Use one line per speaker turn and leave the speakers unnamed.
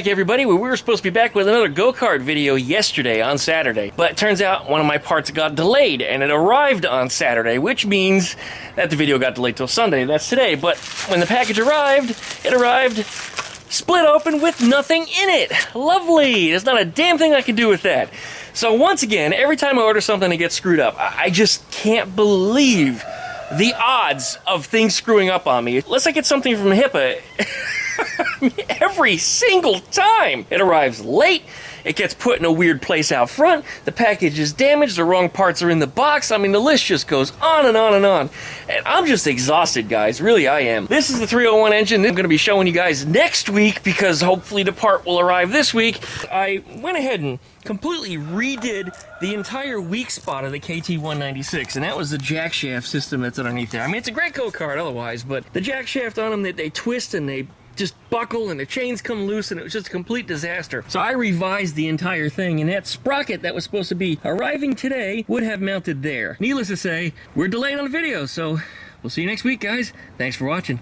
Hey everybody, we were supposed to be back with another go-kart video yesterday on Saturday, but it turns out one of my parts got delayed and it arrived on Saturday, which means that the video got delayed till Sunday. That's today. But when the package arrived, it arrived split open with nothing in it. Lovely. There's not a damn thing I can do with that. So once again, every time I order something, it gets screwed up. I just can't believe the odds of things screwing up on me. Unless I get something from HIPAA, every single time it arrives late, it gets put in a weird place out front, the package is damaged, the wrong parts are in the box. I mean, the list just goes on and on and on. And I'm just exhausted, guys. Really, I am. This is the 301 engine that I'm going to be showing you guys next week because hopefully the part will arrive this week. I went ahead and completely redid the entire weak spot of the KT196, and that was the jack shaft system that's underneath there. I mean, it's a great go-kart otherwise, but the jack shaft on them, they twist and they just buckle and the chains come loose, and it was just a complete disaster. So I revised the entire thing, and that sprocket that was supposed to be arriving today would have mounted there. Needless to say, we're delayed on the video, so we'll see you next week, guys. Thanks for watching.